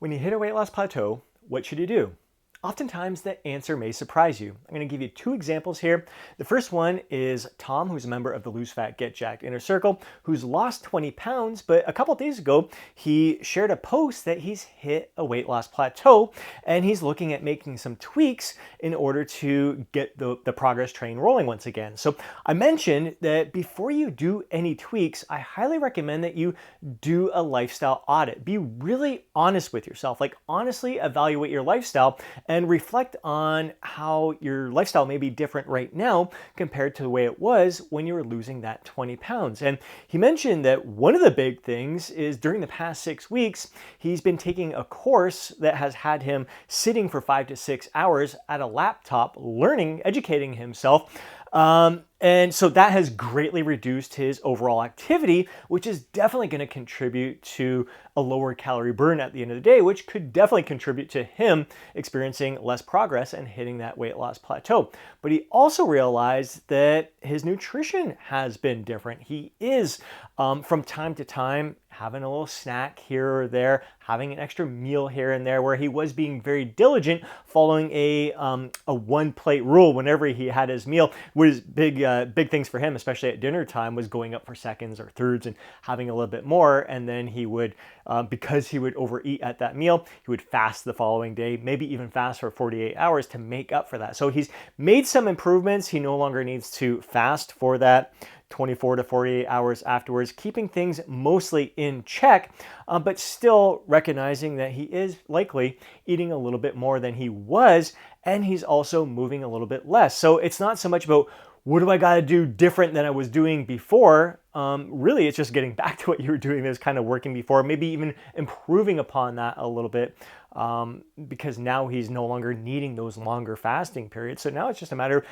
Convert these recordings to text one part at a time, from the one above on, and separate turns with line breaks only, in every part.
When you hit a weight loss plateau, what should you do? Oftentimes the answer may surprise you. I'm going to give you two examples here. The first one is Tom, who's a member of the Lose Fat, Get Jacked Inner Circle, who's lost 20 pounds, but a couple days ago, he shared a post that he's hit a weight loss plateau and he's looking at making some tweaks in order to get the progress train rolling once again. So I mentioned that before you do any tweaks, I highly recommend that you do a lifestyle audit. Be really honest with yourself, like honestly evaluate your lifestyle and reflect on how your lifestyle may be different right now compared to the way it was when you were losing that 20 pounds. And he mentioned that one of the big things is during the past 6 weeks, he's been taking a course that has had him sitting for 5 to 6 hours at a laptop, learning, educating himself. And so that has greatly reduced his overall activity, which is definitely going to contribute to a lower calorie burn at the end of the day, which could definitely contribute to him experiencing less progress and hitting that weight loss plateau. But he also realized that his nutrition has been different. He is, from time to time, having a little snack here or there, having an extra meal here and there, where he was being very diligent, following a one plate rule whenever he had his meal. Was big things for him, especially at dinner time, was going up for seconds or thirds and having a little bit more, and then he would, because he would overeat at that meal, he would fast the following day, maybe even fast for 48 hours to make up for that. So he's made some improvements. He no longer needs to fast for that 24 to 48 hours afterwards, keeping things mostly in check, but still recognizing that he is likely eating a little bit more than he was, and he's also moving a little bit less. So it's not so much about what do I got to do different than I was doing before. Really, it's just getting back to what you were doing that was kind of working before, maybe even improving upon that a little bit, because now he's no longer needing those longer fasting periods. So now it's just a matter of,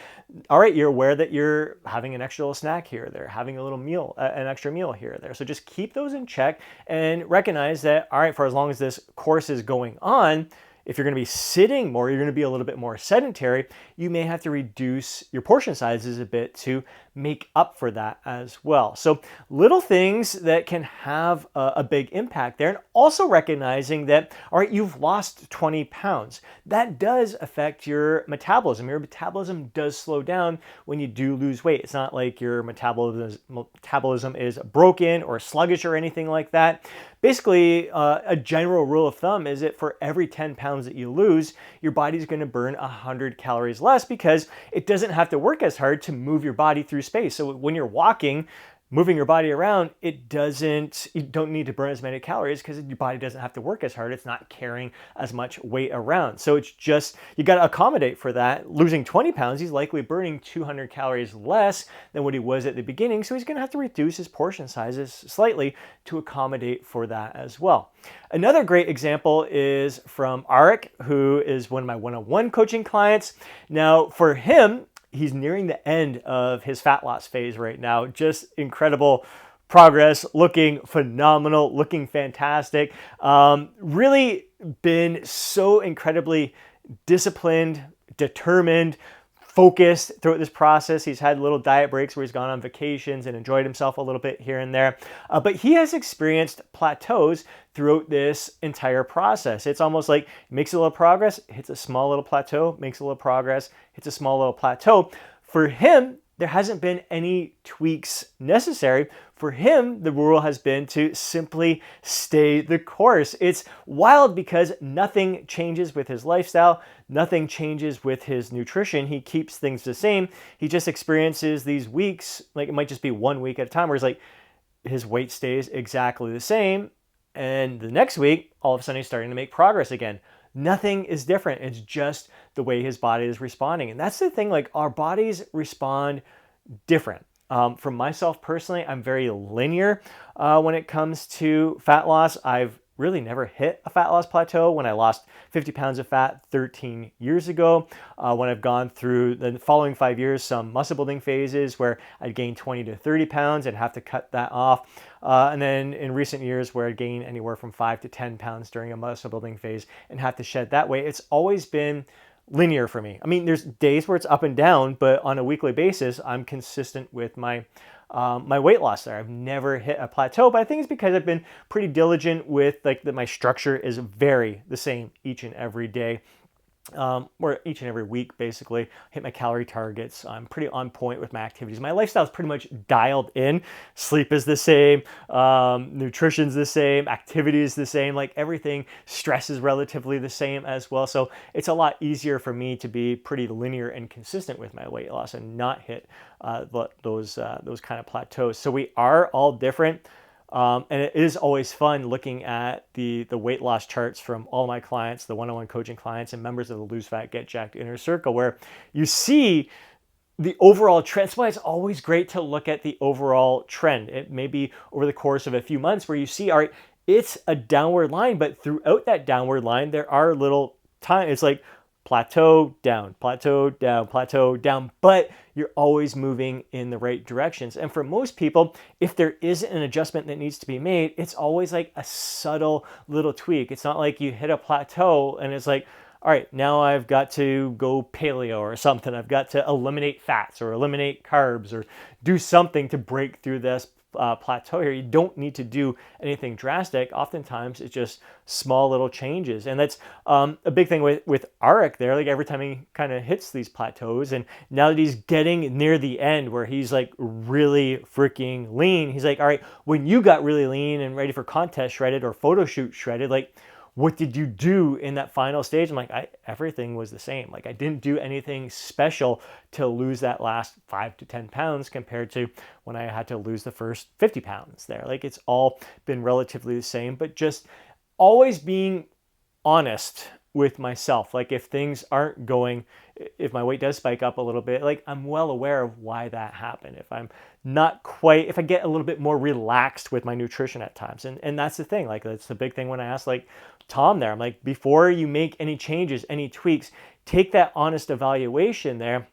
all right, you're aware that you're having an extra little snack here or there, having a little meal, an extra meal here or there. So just keep those in check and recognize that, all right, for as long as this course is going on, if you're going to be sitting more, you're going to be a little bit more sedentary, you may have to reduce your portion sizes a bit to make up for that as well. So little things that can have a big impact there. And also recognizing that, all right, you've lost 20 pounds. That does affect your metabolism. Your metabolism does slow down when you do lose weight. It's not like your metabolism is broken or sluggish or anything like that. Basically, a general rule of thumb is that for every 10 pounds that you lose, your body's going to burn 100 calories less because it doesn't have to work as hard to move your body through space. So when you're walking, moving your body around, you don't need to burn as many calories because your body doesn't have to work as hard. It's not carrying as much weight around. So it's just, you got to accommodate for that. Losing 20 pounds, he's likely burning 200 calories less than what he was at the beginning. So he's going to have to reduce his portion sizes slightly to accommodate for that as well. Another great example is from Arik, who is one of my one-on-one coaching clients. Now, for him, he's nearing the end of his fat loss phase right now. Just incredible progress, looking phenomenal, looking fantastic. Really been so incredibly disciplined, determined, focused throughout this process. He's had little diet breaks where he's gone on vacations and enjoyed himself a little bit here and there. But he has experienced plateaus throughout this entire process. It's almost like he makes a little progress, hits a small little plateau, makes a little progress, hits a small little plateau. For him, there hasn't been any tweaks necessary. For him, the rule has been to simply stay the course. It's wild because nothing changes with his lifestyle, nothing changes with his nutrition. He keeps things the same. He just experiences these weeks, like it might just be 1 week at a time, where it's like his weight stays exactly the same. And the next week, all of a sudden he's starting to make progress again. Nothing is different. It's just the way his body is responding. And that's the thing, like our bodies respond different. For myself personally, I'm very linear when it comes to fat loss. I've really never hit a fat loss plateau when I lost 50 pounds of fat 13 years ago. When I've gone through the following 5 years, some muscle building phases where I'd gain 20 to 30 pounds and have to cut that off. And then in recent years where I'd gain anywhere from 5 to 10 pounds during a muscle building phase and have to shed that weight. It's always been linear for me. I mean, there's days where it's up and down, but on a weekly basis, I'm consistent with my my weight loss there. I've never hit a plateau, but I think it's because I've been pretty diligent with like that. My structure is very the same each and every day. Or each and every week, basically, hit my calorie targets. I'm pretty on point with my activities. My lifestyle is pretty much dialed in. Sleep is the same, nutrition's the same, activity is the same, like everything. Stress is relatively the same as well. So it's a lot easier for me to be pretty linear and consistent with my weight loss and not hit those kind of plateaus. So we are all different. And it is always fun looking at the weight loss charts from all my clients, the one-on-one coaching clients and members of the Lose Fat, Get Jacked Inner Circle, where you see the overall trend. That's why it's always great to look at the overall trend. It may be over the course of a few months where you see, all right, it's a downward line, but throughout that downward line, there are little time. It's like plateau down, plateau down, plateau down, but you're always moving in the right directions. And for most people, if there is an adjustment that needs to be made, it's always like a subtle little tweak. It's not like you hit a plateau and it's like, all right, now I've got to go paleo or something. I've got to eliminate fats or eliminate carbs or do something to break through this plateau here. You don't need to do anything drastic. Oftentimes it's just small little changes. And that's a big thing with Arik there. Like every time he kind of hits these plateaus, and now that he's getting near the end where he's like really freaking lean, he's like, all right, when you got really lean and ready for contest shredded or photo shoot shredded, like what did you do in that final stage? I'm like, everything was the same. Like I didn't do anything special to lose that last 5 to 10 pounds compared to when I had to lose the first 50 pounds there. Like it's all been relatively the same, but just always being honest with myself. Like if things aren't going, if my weight does spike up a little bit, like I'm well aware of why that happened. If I'm not quite, if I get a little bit more relaxed with my nutrition at times. And that's the thing, like that's the big thing when I asked like Tom there, I'm like, before you make any changes, any tweaks, take that honest evaluation there.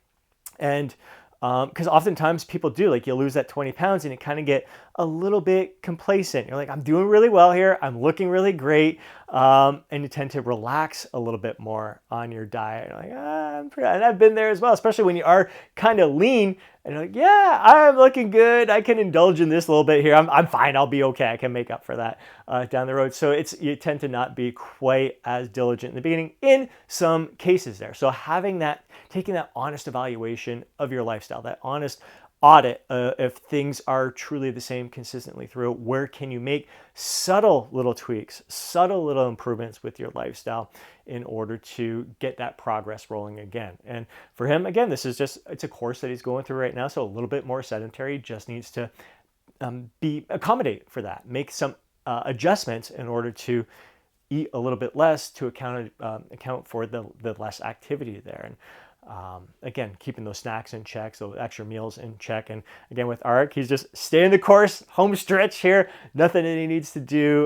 And because oftentimes people do, like you'll lose that 20 pounds and you kind of get a little bit complacent. You're like, I'm doing really well here. I'm looking really great. And you tend to relax a little bit more on your diet. You're like, and I've been there as well, especially when you are kind of lean and you're like, yeah, I'm looking good. I can indulge in this a little bit here. I'm fine. I'll be okay. I can make up for that down the road. So you tend to not be quite as diligent in the beginning in some cases there. So having that, taking that honest evaluation of your lifestyle, that honest audit if things are truly the same consistently through, where can you make subtle little tweaks, subtle little improvements with your lifestyle in order to get that progress rolling again. And for him, again, this is just, it's a course that he's going through right now, so a little bit more sedentary, just needs to accommodate for that, make some adjustments in order to eat a little bit less to account for the less activity there. And again, keeping those snacks in check, those extra meals in check. And again, with Arik, he's just staying the course, home stretch here. Nothing that he needs to do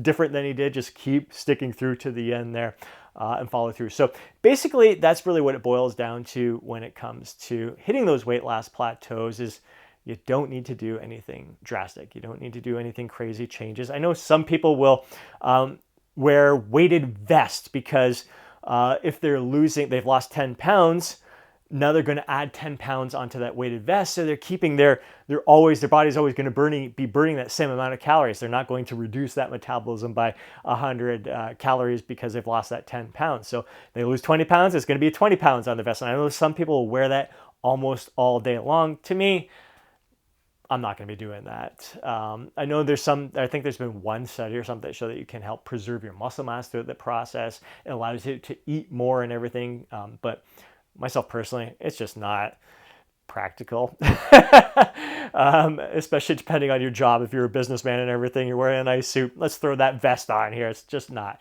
different than he did. Just keep sticking through to the end there and follow through. So basically, that's really what it boils down to when it comes to hitting those weight loss plateaus is you don't need to do anything drastic. You don't need to do anything crazy changes. I know some people will wear weighted vests because if they've lost 10 pounds, now they're going to add 10 pounds onto that weighted vest. So they're keeping their body's always going to be burning that same amount of calories. They're not going to reduce that metabolism by 100 calories because they've lost that 10 pounds. So they lose 20 pounds, it's going to be 20 pounds on the vest. And I know some people will wear that almost all day long. To me, I'm not going to be doing that. I know I think there's been one study or something that showed that you can help preserve your muscle mass through the process. It allows you to eat more and everything. But myself personally, it's just not practical, especially depending on your job. If you're a businessman and everything, you're wearing a nice suit, let's throw that vest on here. It's just not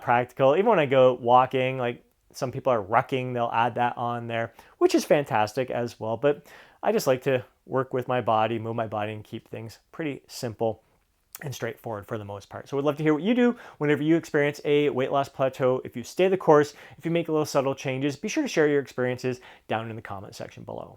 practical. Even when I go walking, like some people are rucking, they'll add that on there, which is fantastic as well. But I just like to work with my body, move my body, and keep things pretty simple and straightforward for the most part. So we'd love to hear what you do whenever you experience a weight loss plateau. If you stay the course, if you make little subtle changes, be sure to share your experiences down in the comment section below.